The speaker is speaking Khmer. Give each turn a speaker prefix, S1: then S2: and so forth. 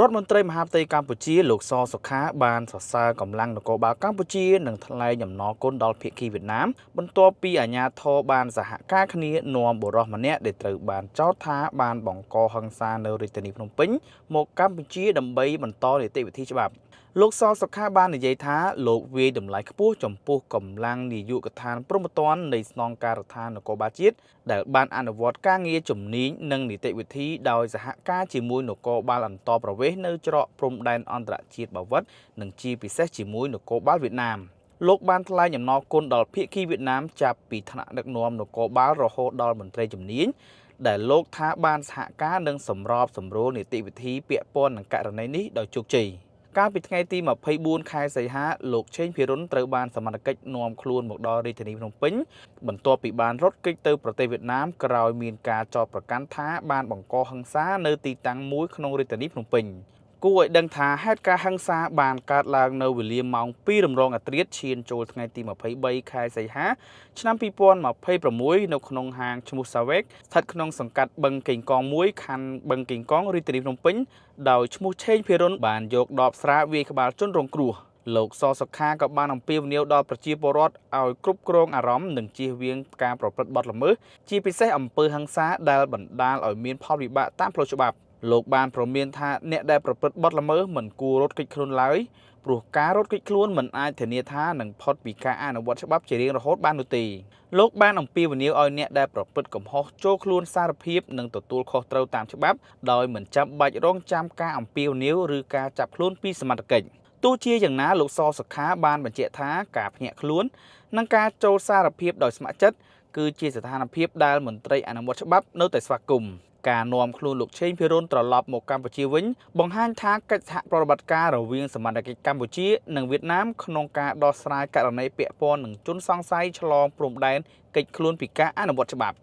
S1: រដ្ឋមន្ត្រីមហាផ្ទៃកម្ពុជាលោកសសុខាបានសរសើរកម្លាំងនគរបាលកម្ពុជានិងថ្លែងអំណរគុណដល់ភាគីវៀតណាមបន្ទាប់ពីអាជ្ញាធរបានសហការគ្នានាំបុរសម្នាក់ដែលត្រូវបានចោទថាបានបង្កហិង្សានៅរាជធានីភ្នំពេញមកកម្ពុជាដើម្បីបន្តនីតិវិធីច្បាប់លោកសសុខាបាននិយាយថាលោកវាយតម្លៃខ្ពស់ចំពោះកម្លាំងនាយកដ្ឋានព្រហ្មទណ្ឌនៃស្នងការដ្ឋាននគរបាលជាតិដែលបានអនុវត្តការងារជំនាញនិងនីតិវិធីដោយសហការជាមួយនគរបាលអន្តរប្រវេសន៍នៅច្រកព្រំដែនអន្តរជាតិបាវិតនិងជាពិសេសជាមួយនគរបាលវៀតណាមលោកបានថ្លែងអំណរគុណដល់ភាគីវៀតណាមចាប់ពីថ្នាក់ដឹកនាំនគរបាលរហូតដល់មន្ត្រីជំនាញដែលលោកថាបានសហការនឹងសម្របសម្រួលនីតិវិធីពាក់ព័ន្ធនឹងករណីនេះដោយជោគជ័យកាលពីថ្ងៃទី24ខែសីហាលោកឆេងភិរុនត្រូវបានសមត្ថកិច្ចនាំខ្លួនមកដល់រាជធានីភ្នំពេញបន្ទាប់ពីបានរត់គេចទៅប្រទេសវៀតណាមក្រោយមានការចោទប្រកាន់ថាបានបង្កហិង្សានៅទីតាំងមួយក្នុងរាជធានីភ្នំពេញគួរឲ្យដឹងថាហេតុការណ៍ហិង្សាបានកើតឡើងនៅវេលាម៉ោង2រំលងអធ្រាត្រឈានចូលថ្ងៃទី23ខែសីហាឆ្នាំ2026នៅក្នុងហាងឈ្មោះសាវែកស្ថិតក្នុងសង្កាត់បឹងកេងកង1ខណ្ឌបឹងកេងកងរាជធានីភ្នំពេញដោយឈ្មោះឆេងភិរុនបានយកដបស្រាវាយក្បាលជនរងគ្រោះលោកសសុខាក៏បានអំពាវនាវដល់ប្រជាពលរដ្ឋឲ្យគ្រប់គ្រងអារម្មណ៍និងជៀសវាងការប្រព្រឹត្តបទល្មើសជាពិសេសអំពើហិង្សាដែលបណ្ដាលឲ្យមានផលវិបាកតាមផ្លូវច្បាប់លោកបានព្រមានថាអ្នកដែលប្រព្រឹត្តបទល្មើសមិនគួររត់គេចខ្លួនឡើយព្រោះការរត់គេចខ្លួនមិនអាចធានាថានឹងផុតពីការអនុវត្តច្បាប់ជារៀងរហូតបាននោះទេលោកបានអំពាវនាវឲ្យអ្នកដែលប្រព្រឹត្តកំហុសចូលខ្លួនសារភាពនិងទទួលខុសត្រូវតាមច្បាប់ដោយមិនចាំបាច់រងចាំការអំពាវនាវឬការចាប់ខ្លួនពីសមត្ថកិច្ចទោះជាយ៉ាងណាលោកសសុខាបានបញ្ជាក់ថាការភ្ញាក់ខ្លួននិងការចូលសារភាពដោយស្ម័គ្រចិត្តគឺជាស្ថានភាពដែលមន្ត្រីអនុវត្តច្បាប់នៅតែស្វាគមន៍ការនាំខ្លួនលោកឆេងភិរុនត្រឡប់មកកម្ពុជាវិញបង្ហាញថាកិច្ចសហប្រតិបត្តិការរវាងសមត្ថកិច្ចកម្ពុជានិងវៀតណាមក្នុងការដោះស្រាយករណីពាក់ព័ន្ធនឹងជនសង្ស័យឆ្លងព្រំដែនគេចខ្លួនពីការអនុវត្តច្បាប់